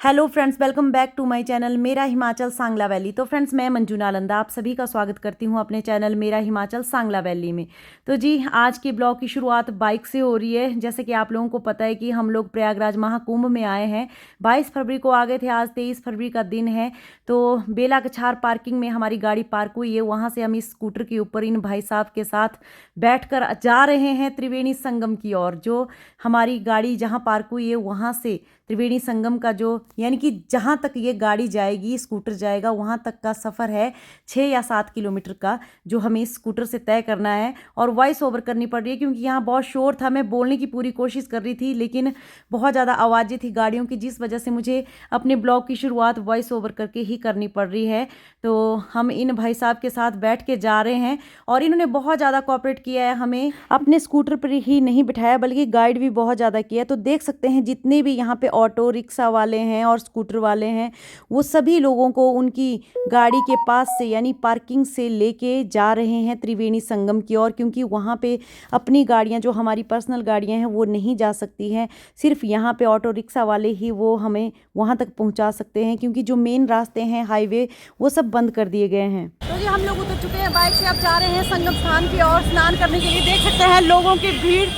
Hello friends, welcome back to my channel मेरा Himachal Sangla valley. तो friends, मैं मंजू नालंदा आप सभी का स्वागत करती हूं अपने चैनल मेरा हिमाचल सांगला वैली में। तो जी, आज के ब्लॉग की शुरुआत बाइक से हो रही है। जैसे कि आप लोगों को पता है कि हम लोग प्रयागराज महाकुंभ में आए हैं। 22 फरवरी को आ गए थे, आज 23 फरवरी का दिन है। तो बेला कछार पार्किंग में हमारी गाड़ी पार्क हुई है। वहाँ से हम इस स्कूटर के ऊपर इन भाई साहब के साथ बैठ कर जा रहे हैं त्रिवेणी संगम की ओर। जो हमारी गाड़ी जहाँ पार्क हुई है वहाँ से त्रिवेणी संगम का जो यानी कि जहाँ तक ये गाड़ी जाएगी, स्कूटर जाएगा, वहाँ तक का सफ़र है 6 या 7 किलोमीटर का, जो हमें इस स्कूटर से तय करना है। और वॉइस ओवर करनी पड़ रही है क्योंकि यहाँ बहुत शोर था। मैं बोलने की पूरी कोशिश कर रही थी लेकिन बहुत ज़्यादा आवाज़ें थी गाड़ियों की, जिस वजह से मुझे अपने ब्लॉग की शुरुआत वॉइस ओवर करके ही करनी पड़ रही है। तो हम इन भाई साहब के साथ बैठ के जा रहे हैं और इन्होंने बहुत ज़्यादा कोऑपरेट किया है, हमें अपने स्कूटर पर ही नहीं बिठाया बल्कि गाइड भी बहुत ज़्यादा किया। तो देख सकते हैं जितने भी यहाँ पे ऑटो रिक्शा वाले हैं और स्कूटर वाले हैं, वो सभी लोगों को उनकी गाड़ी के पास से यानी पार्किंग से लेके जा रहे हैं त्रिवेणी संगम की ओर, क्योंकि वहाँ पे अपनी गाड़ियाँ, जो हमारी पर्सनल गाड़ियाँ हैं, वो नहीं जा सकती हैं। सिर्फ यहाँ पे ऑटो रिक्शा वाले ही वो हमें वहाँ तक पहुँचा सकते हैं, क्योंकि जो मेन रास्ते हैं हाईवे वो सब बंद कर दिए गए हैं। तो जी, हम लोग उतर चुके हैं बाइक से, अब जा रहे हैं संगम स्थान की ओर स्नान करने के लिए। देख सकते हैं लोगों की भीड़,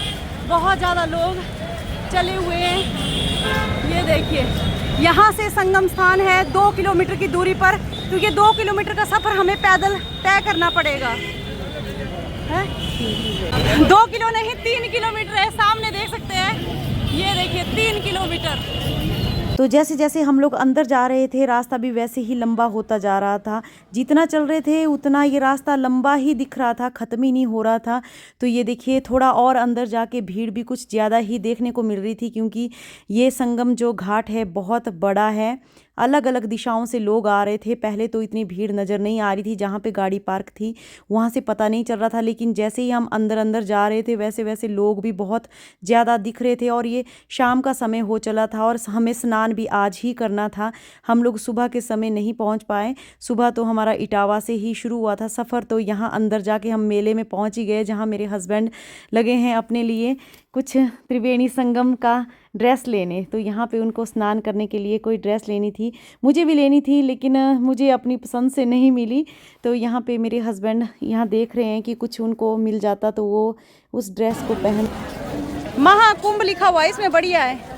बहुत ज़्यादा लोग चले हुए हैं। ये देखिए, यहाँ से संगम स्थान है 2 किलोमीटर की दूरी पर। तो ये 2 किलोमीटर का सफ़र हमें पैदल तय करना पड़ेगा। है 2 किलो नहीं, 3 किलोमीटर है। सामने देख सकते हैं, ये देखिए 3 किलोमीटर। तो जैसे जैसे हम लोग अंदर जा रहे थे, रास्ता भी वैसे ही लंबा होता जा रहा था। जितना चल रहे थे उतना ये रास्ता लंबा ही दिख रहा था, ख़त्म ही नहीं हो रहा था। तो ये देखिए, थोड़ा और अंदर जाके भीड़ भी कुछ ज़्यादा ही देखने को मिल रही थी, क्योंकि ये संगम जो घाट है बहुत बड़ा है। अलग अलग दिशाओं से लोग आ रहे थे। पहले तो इतनी भीड़ नज़र नहीं आ रही थी, जहाँ पे गाड़ी पार्क थी वहाँ से पता नहीं चल रहा था, लेकिन जैसे ही हम अंदर अंदर जा रहे थे वैसे वैसे लोग भी बहुत ज़्यादा दिख रहे थे। और ये शाम का समय हो चला था और हमें स्नान भी आज ही करना था। हम लोग सुबह के समय नहीं पहुँच पाए। सुबह तो हमारा इटावा से ही शुरू हुआ था सफ़र। तो यहाँ अंदर जाके हम मेले में पहुँच ही गए, जहाँ मेरे हस्बैंड लगे हैं अपने लिए कुछ त्रिवेणी संगम का ड्रेस लेने। तो यहाँ पे उनको स्नान करने के लिए कोई ड्रेस लेनी थी, मुझे भी लेनी थी, लेकिन मुझे अपनी पसंद से नहीं मिली। तो यहाँ पे मेरे हस्बैंड यहाँ देख रहे हैं कि कुछ उनको मिल जाता तो वो उस ड्रेस को पहन। महाकुंभ लिखा हुआ है इसमें, बढ़िया है।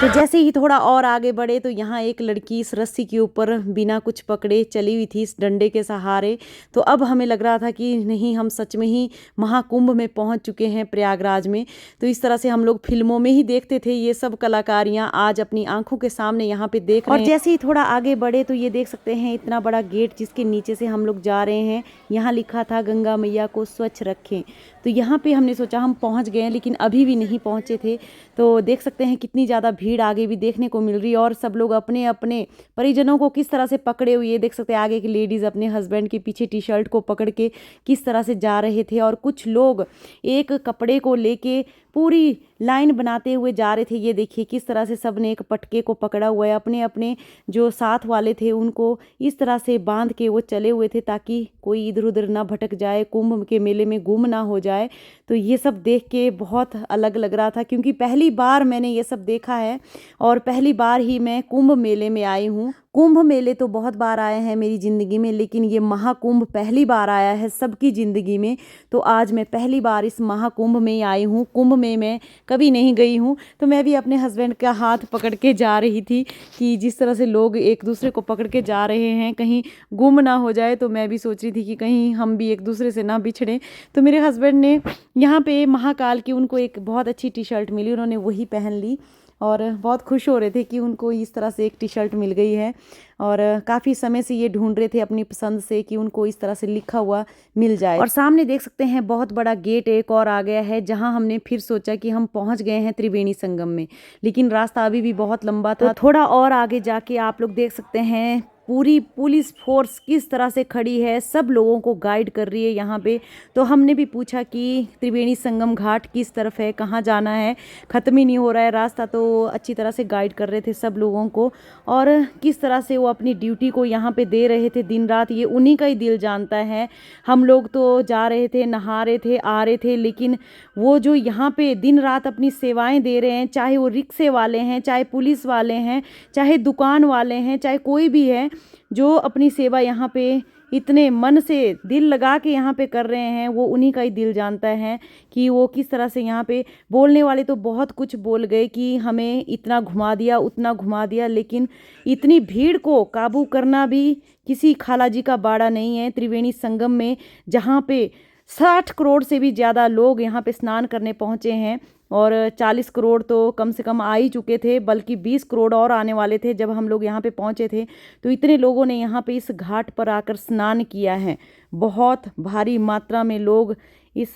तो जैसे ही थोड़ा और आगे बढ़े तो यहाँ एक लड़की इस रस्सी के ऊपर बिना कुछ पकड़े चली हुई थी, इस डंडे के सहारे। तो अब हमें लग रहा था कि नहीं, हम सच में ही महाकुंभ में पहुँच चुके हैं प्रयागराज में। तो इस तरह से हम लोग फिल्मों में ही देखते थे, ये सब कलाकारियाँ आज अपनी आंखों के सामने यहाँ पे देख रहे हैं। और जैसे ही थोड़ा आगे बढ़े तो ये देख सकते हैं इतना बड़ा गेट, जिसके नीचे से हम लोग जा रहे हैं। यहाँ लिखा था गंगा मैया को स्वच्छ रखें। तो यहाँ पे हमने सोचा हम पहुँच गए हैं, लेकिन अभी भी नहीं पहुँचे थे। तो देख सकते हैं कितनी ज़्यादा भीड़ आगे भी देखने को मिल रही है और सब लोग अपने अपने परिजनों को किस तरह से पकड़े हुए, देख सकते हैं आगे की लेडीज़ अपने हस्बैंड के पीछे टी शर्ट को पकड़ के किस तरह से जा रहे थे। और कुछ लोग एक कपड़े को लेके पूरी लाइन बनाते हुए जा रहे थे। ये देखिए किस तरह से सब ने एक पटके को पकड़ा हुआ है, अपने अपने जो साथ वाले थे उनको इस तरह से बांध के वो चले हुए थे, ताकि कोई इधर उधर ना भटक जाए, कुंभ के मेले में गुम ना हो जाए। तो ये सब देख के बहुत अलग लग रहा था, क्योंकि पहली बार मैंने ये सब देखा है और पहली बार ही मैं कुंभ मेले में आई हूँ। कुंभ मेले तो बहुत बार आए हैं मेरी ज़िंदगी में, लेकिन ये महाकुंभ पहली बार आया है सबकी ज़िंदगी में। तो आज मैं पहली बार इस महाकुंभ में आई हूँ। कुंभ में मैं कभी नहीं गई हूँ। तो मैं भी अपने हस्बैंड का हाथ पकड़ के जा रही थी कि जिस तरह से लोग एक दूसरे को पकड़ के जा रहे हैं, कहीं गुम ना हो जाए। तो मैं भी सोच रही थी कि कहीं हम भी एक दूसरे से ना बिछड़ें। तो मेरे हस्बैंड ने यहाँ पे महाकाल की, उनको एक बहुत अच्छी टी शर्ट मिली, उन्होंने वही पहन ली और बहुत खुश हो रहे थे कि उनको इस तरह से एक टी शर्ट मिल गई है। और काफ़ी समय से ये ढूंढ रहे थे अपनी पसंद से कि उनको इस तरह से लिखा हुआ मिल जाए। और सामने देख सकते हैं बहुत बड़ा गेट एक और आ गया है, जहां हमने फिर सोचा कि हम पहुंच गए हैं त्रिवेणी संगम में, लेकिन रास्ता अभी भी बहुत लंबा था। थोड़ा और आगे जाके आप लोग देख सकते हैं पूरी पुलिस फोर्स किस तरह से खड़ी है, सब लोगों को गाइड कर रही है यहाँ पे। तो हमने भी पूछा कि त्रिवेणी संगम घाट किस तरफ है, कहाँ जाना है, ख़त्म ही नहीं हो रहा है रास्ता। तो अच्छी तरह से गाइड कर रहे थे सब लोगों को, और किस तरह से वो अपनी ड्यूटी को यहाँ पे दे रहे थे दिन रात, ये उन्हीं का ही दिल जानता है। हम लोग तो जा रहे थे, नहा रहे थे, आ रहे थे, लेकिन वो जो यहाँ पे दिन रात अपनी सेवाएं दे रहे हैं, चाहे वो रिक्शे वाले हैं, चाहे पुलिस वाले हैं, चाहे दुकान वाले हैं, चाहे कोई भी है, जो अपनी सेवा यहाँ पे इतने मन से दिल लगा के यहाँ पे कर रहे हैं, वो उन्हीं का ही दिल जानता है कि वो किस तरह से यहाँ पे। बोलने वाले तो बहुत कुछ बोल गए कि हमें इतना घुमा दिया, उतना घुमा दिया, लेकिन इतनी भीड़ को काबू करना भी किसी खालाजी का बाड़ा नहीं है। त्रिवेणी संगम में जहाँ पे 60 करोड़ से भी ज़्यादा लोग यहाँ पे स्नान करने पहुँचे हैं, और 40 करोड़ तो कम से कम आ ही चुके थे, बल्कि 20 करोड़ और आने वाले थे जब हम लोग यहाँ पे पहुँचे थे। तो इतने लोगों ने यहाँ पे इस घाट पर आकर स्नान किया है। बहुत भारी मात्रा में लोग इस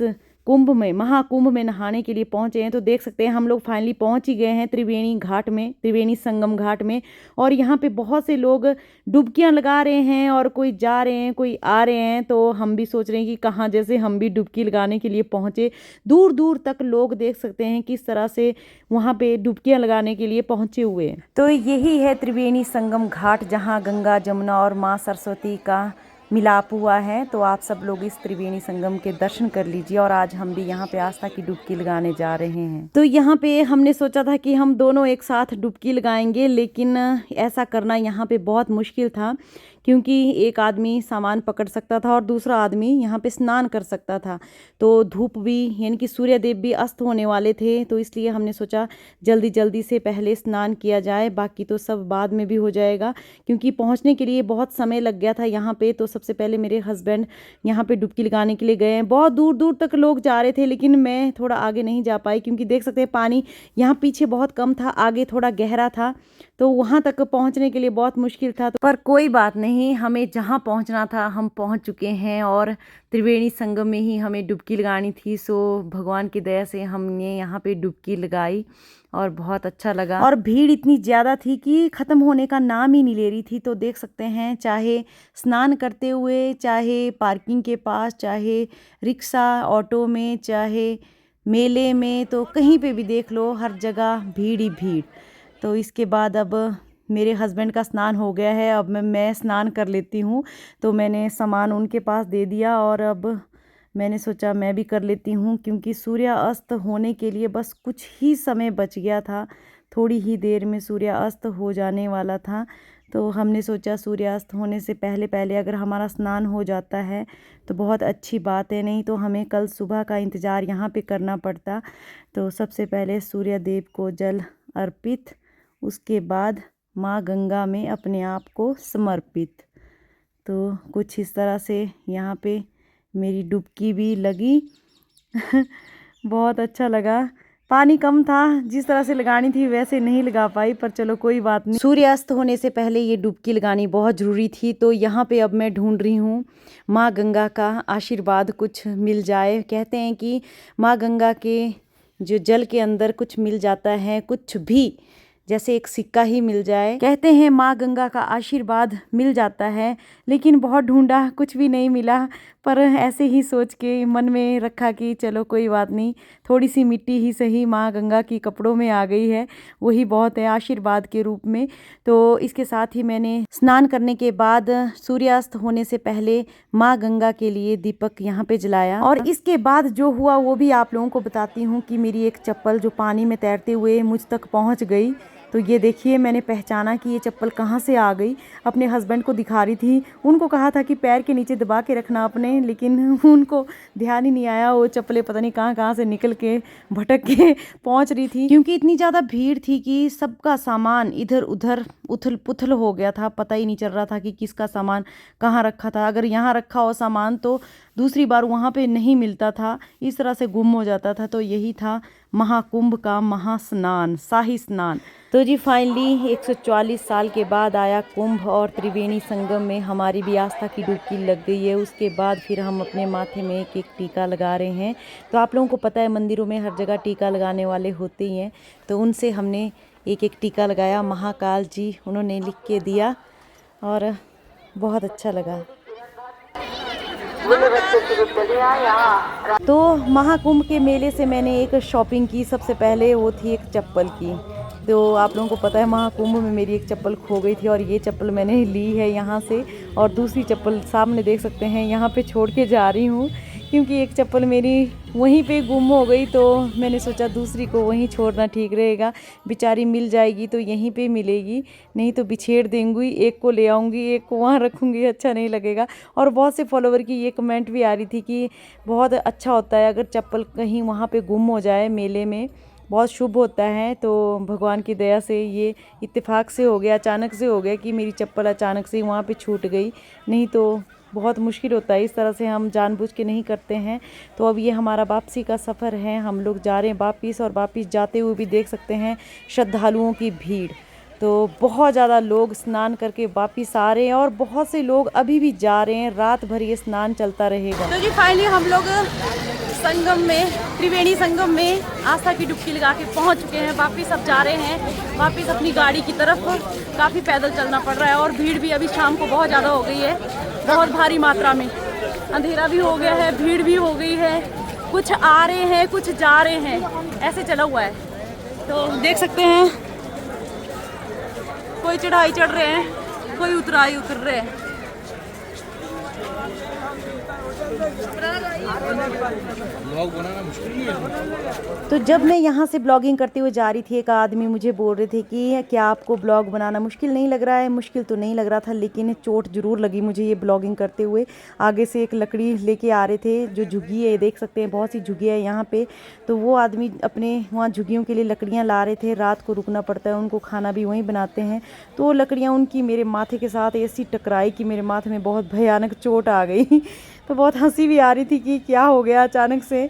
कुंभ में, महाकुंभ में नहाने के लिए पहुँचे हैं। तो देख सकते हैं हम लोग फाइनली पहुँच ही गए हैं त्रिवेणी घाट में, त्रिवेणी संगम घाट में। और यहाँ पे बहुत से लोग डुबकियाँ लगा रहे हैं, और कोई जा रहे हैं, कोई आ रहे हैं। तो हम भी सोच रहे हैं कि कहाँ जैसे हम भी डुबकी लगाने के लिए पहुँचे। दूर दूर तक लोग देख सकते हैं किस तरह से वहाँ पे डुबकियाँ लगाने के लिए पहुँचे हुए हैं। तो यही है त्रिवेणी संगम घाट, जहाँ गंगा, जमुना और माँ सरस्वती का मिलाप हुआ है। तो आप सब लोग इस त्रिवेणी संगम के दर्शन कर लीजिए। और आज हम भी यहाँ पे आस्था की डुबकी लगाने जा रहे हैं। तो यहाँ पे हमने सोचा था कि हम दोनों एक साथ डुबकी लगाएंगे, लेकिन ऐसा करना यहाँ पे बहुत मुश्किल था, क्योंकि एक आदमी सामान पकड़ सकता था और दूसरा आदमी यहाँ पे स्नान कर सकता था। तो धूप भी, यानी कि सूर्यदेव भी अस्त होने वाले थे, तो इसलिए हमने सोचा जल्दी जल्दी से पहले स्नान किया जाए, बाकी तो सब बाद में भी हो जाएगा। क्योंकि पहुँचने के लिए बहुत समय लग गया था यहाँ पे। तो सबसे पहले मेरे हस्बैंड यहाँ पे डुबकी लगाने के लिए गए हैं। बहुत दूर दूर तक लोग जा रहे थे, लेकिन मैं थोड़ा आगे नहीं जा पाई, क्योंकि देख सकते हैं पानी यहाँ पीछे बहुत कम था, आगे थोड़ा गहरा था, तो वहाँ तक पहुँचने के लिए बहुत मुश्किल था। पर कोई बात नहीं, हमें जहाँ पहुँचना था हम पहुँच चुके हैं, और त्रिवेणी संगम में ही हमें डुबकी लगानी थी। सो भगवान की दया से हमने यहाँ पे डुबकी लगाई और बहुत अच्छा लगा। और भीड़ इतनी ज़्यादा थी कि ख़त्म होने का नाम ही नहीं ले रही थी। तो देख सकते हैं, चाहे स्नान करते हुए, चाहे पार्किंग के पास, चाहे रिक्शा ऑटो में, चाहे मेले में, तो कहीं पे भी देख लो, हर जगह भीड़ ही भीड़। तो इसके बाद अब मेरे हस्बैंड का स्नान हो गया है, अब मैं स्नान कर लेती हूँ। तो मैंने सामान उनके पास दे दिया, और अब मैंने सोचा मैं भी कर लेती हूँ, क्योंकि सूर्य अस्त होने के लिए बस कुछ ही समय बच गया था। थोड़ी ही देर में सूर्य अस्त हो जाने वाला था। तो हमने सोचा सूर्यास्त होने से पहले पहले अगर हमारा स्नान हो जाता है तो बहुत अच्छी बात है, नहीं तो हमें कल सुबह का इंतज़ार यहाँ पे करना पड़ता। तो सबसे पहले सूर्य देव को जल अर्पित, उसके बाद माँ गंगा में अपने आप को समर्पित। तो कुछ इस तरह से यहाँ पे मेरी डुबकी भी लगी। बहुत अच्छा लगा। पानी कम था, जिस तरह से लगानी थी वैसे नहीं लगा पाई, पर चलो कोई बात नहीं। सूर्यास्त होने से पहले ये डुबकी लगानी बहुत ज़रूरी थी। तो यहाँ पे अब मैं ढूंढ रही हूँ माँ गंगा का आशीर्वाद कुछ मिल जाए। कहते हैं कि माँ गंगा के जो जल के अंदर कुछ मिल जाता है, कुछ भी, जैसे एक सिक्का ही मिल जाए। कहते हैं माँ गंगा का आशीर्वाद मिल जाता है, लेकिन बहुत ढूंढा, कुछ भी नहीं मिला। पर ऐसे ही सोच के मन में रखा कि चलो कोई बात नहीं, थोड़ी सी मिट्टी ही सही माँ गंगा की कपड़ों में आ गई है, वही बहुत है आशीर्वाद के रूप में। तो इसके साथ ही मैंने स्नान करने के बाद सूर्यास्त होने से पहले माँ गंगा के लिए दीपक यहाँ पे जलाया। और इसके बाद जो हुआ वो भी आप लोगों को बताती हूँ कि मेरी एक चप्पल जो पानी में तैरते हुए मुझ तक पहुँच गई। तो ये देखिए, मैंने पहचाना कि ये चप्पल कहाँ से आ गई। अपने हस्बैंड को दिखा रही थी, उनको कहा था कि पैर के नीचे दबा के रखना अपने, लेकिन उनको ध्यान ही नहीं आया। वो चप्पलें पता नहीं कहाँ कहाँ से निकल के भटक के पहुँच रही थी, क्योंकि इतनी ज़्यादा भीड़ थी कि सबका सामान इधर उधर उथल पुथल हो गया था। पता ही नहीं चल रहा था कि किसका सामान कहाँ रखा था। अगर यहाँ रखा हो सामान तो दूसरी बार वहाँ पे नहीं मिलता था, इस तरह से गुम हो जाता था। तो यही था महाकुंभ का महास्नान, शाही स्नान। तो जी फाइनली 144 साल के बाद आया कुंभ, और त्रिवेणी संगम में हमारी भी आस्था की डुबकी लग गई है। उसके बाद फिर हम अपने माथे में एक एक टीका लगा रहे हैं। तो आप लोगों को पता है मंदिरों में हर जगह टीका लगाने वाले होते ही हैं, तो उनसे हमने एक एक टीका लगाया। महाकाल जी उन्होंने लिख के दिया, और बहुत अच्छा लगा। तो महाकुंभ के मेले से मैंने एक शॉपिंग की, सबसे पहले वो थी एक चप्पल की। तो आप लोगों को पता है महाकुंभ में मेरी एक चप्पल खो गई थी और ये चप्पल मैंने ली है यहाँ से, और दूसरी चप्पल सामने देख सकते हैं यहाँ पे छोड़ के जा रही हूँ, क्योंकि एक चप्पल मेरी वहीं पे गुम हो गई। तो मैंने सोचा दूसरी को वहीं छोड़ना ठीक रहेगा, बेचारी मिल जाएगी तो यहीं पे मिलेगी, नहीं तो बिछेड़ देंगी, एक को ले आऊँगी एक को वहाँ रखूँगी, अच्छा नहीं लगेगा। और बहुत से फॉलोवर की ये कमेंट भी आ रही थी कि बहुत अच्छा होता है अगर चप्पल कहीं वहाँ पे गुम हो जाए मेले में, बहुत शुभ होता है। तो भगवान की दया से ये इत्तेफाक से हो गया, अचानक से हो गया कि मेरी चप्पल अचानक से वहाँ पे छूट गई, नहीं तो बहुत मुश्किल होता है, इस तरह से हम जानबूझ के नहीं करते हैं। तो अब ये हमारा वापसी का सफ़र है, हम लोग जा रहे हैं वापस, और वापस जाते हुए भी देख सकते हैं श्रद्धालुओं की भीड़। तो बहुत ज़्यादा लोग स्नान करके वापस आ रहे हैं और बहुत से लोग अभी भी जा रहे हैं, रात भर ये स्नान चलता रहेगा। तो जी फाइनली हम लोग संगम में, त्रिवेणी संगम में आस्था की डुबकी लगा के पहुंच चुके हैं। वापस अब जा रहे हैं वापस अपनी गाड़ी की तरफ। काफ़ी पैदल चलना पड़ रहा है और भीड़ भी अभी शाम को बहुत ज़्यादा हो गई है, बहुत भारी मात्रा में। अंधेरा भी हो गया है, भीड़ भी हो गई है, कुछ आ रहे हैं कुछ जा रहे हैं, ऐसे चला हुआ है। तो देख सकते हैं कोई चढ़ाई चढ़ रहे हैं, कोई उतराई उतर रहे हैं। ब्लॉग बनाना मुश्किल नहीं है। तो जब मैं यहाँ से ब्लॉगिंग करते हुए जा रही थी, एक आदमी मुझे बोल रहे थे कि क्या आपको ब्लॉग बनाना मुश्किल नहीं लग रहा है। मुश्किल तो नहीं लग रहा था, लेकिन चोट ज़रूर लगी मुझे ये ब्लॉगिंग करते हुए। आगे से एक लकड़ी लेके आ रहे थे, जो झुग्गी है, देख सकते हैं बहुत सी झुग्गियाँ है यहाँ पे। तो वो आदमी अपने वहाँ झुग्गियों के लिए लकड़ियाँ ला रहे थे, रात को रुकना पड़ता है उनको, खाना भी वहीं बनाते हैं। तो वो लकड़ियाँ उनकी मेरे माथे के साथ ऐसी टकराई कि मेरे माथे में बहुत भयानक चोट आ गई। तो बहुत हंसी भी आ रही थी कि क्या हो गया अचानक से।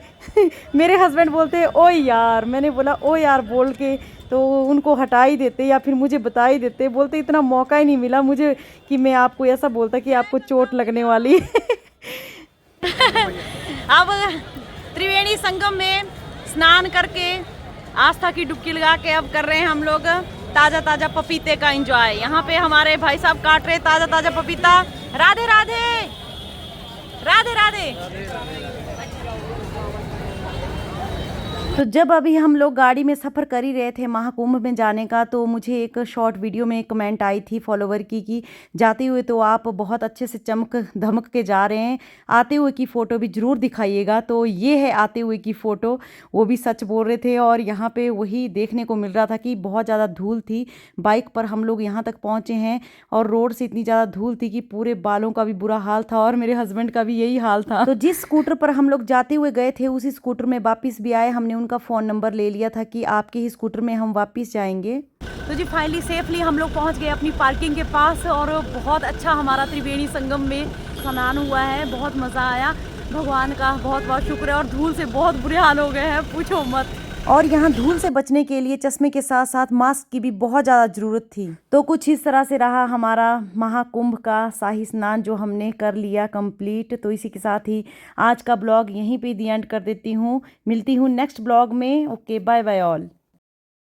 मेरे हस्बैंड बोलते हैं ओ यार, मैंने बोला ओ यार बोल के तो उनको हटा ही देते या फिर मुझे बता ही देते। बोलते इतना मौका ही नहीं मिला मुझे कि मैं आपको ऐसा बोलता कि आपको चोट लगने वाली है। अब त्रिवेणी संगम में स्नान करके आस्था की डुबकी लगा के अब कर रहे हैं हम लोग ताज़ा ताज़ा पपीते का एंजॉय। यहाँ पे हमारे भाई साहब काट रहे ताज़ा ताज़ा पपीता। राधे राधे राधे राधे। तो जब अभी हम लोग गाड़ी में सफ़र कर ही रहे थे महाकुंभ में जाने का, तो मुझे एक शॉर्ट वीडियो में एक कमेंट आई थी फॉलोवर की कि जाते हुए तो आप बहुत अच्छे से चमक धमक के जा रहे हैं, आते हुए की फ़ोटो भी ज़रूर दिखाइएगा। तो ये है आते हुए की फ़ोटो, वो भी सच बोल रहे थे। और यहाँ पे वही देखने को मिल रहा था कि बहुत ज़्यादा धूल थी। बाइक पर हम लोग यहाँ तक पहुँचे हैं और रोड से इतनी ज़्यादा धूल थी कि पूरे बालों का भी बुरा हाल था, और मेरे हस्बैंड का भी यही हाल था। तो जिस स्कूटर पर हम लोग जाते हुए गए थे उसी स्कूटर में वापस भी आए। हमने उनका फ़ोन नंबर ले लिया था कि आपके ही स्कूटर में हम वापस जाएंगे। तो जी फाइनली सेफली हम लोग पहुंच गए अपनी पार्किंग के पास, और बहुत अच्छा हमारा त्रिवेणी संगम में स्नान हुआ है, बहुत मज़ा आया। भगवान का बहुत बहुत शुक्र है। और धूल से बहुत बुरे हाल हो गए हैं, पूछो मत। और यहाँ धूल से बचने के लिए चश्मे के साथ साथ मास्क की भी बहुत ज़्यादा ज़रूरत थी। तो कुछ इस तरह से रहा हमारा महाकुंभ का शाही स्नान, जो हमने कर लिया कंप्लीट। तो इसी के साथ ही आज का ब्लॉग यहीं पे दी एंड कर देती हूँ। मिलती हूँ नेक्स्ट ब्लॉग में। Okay, bye bye all.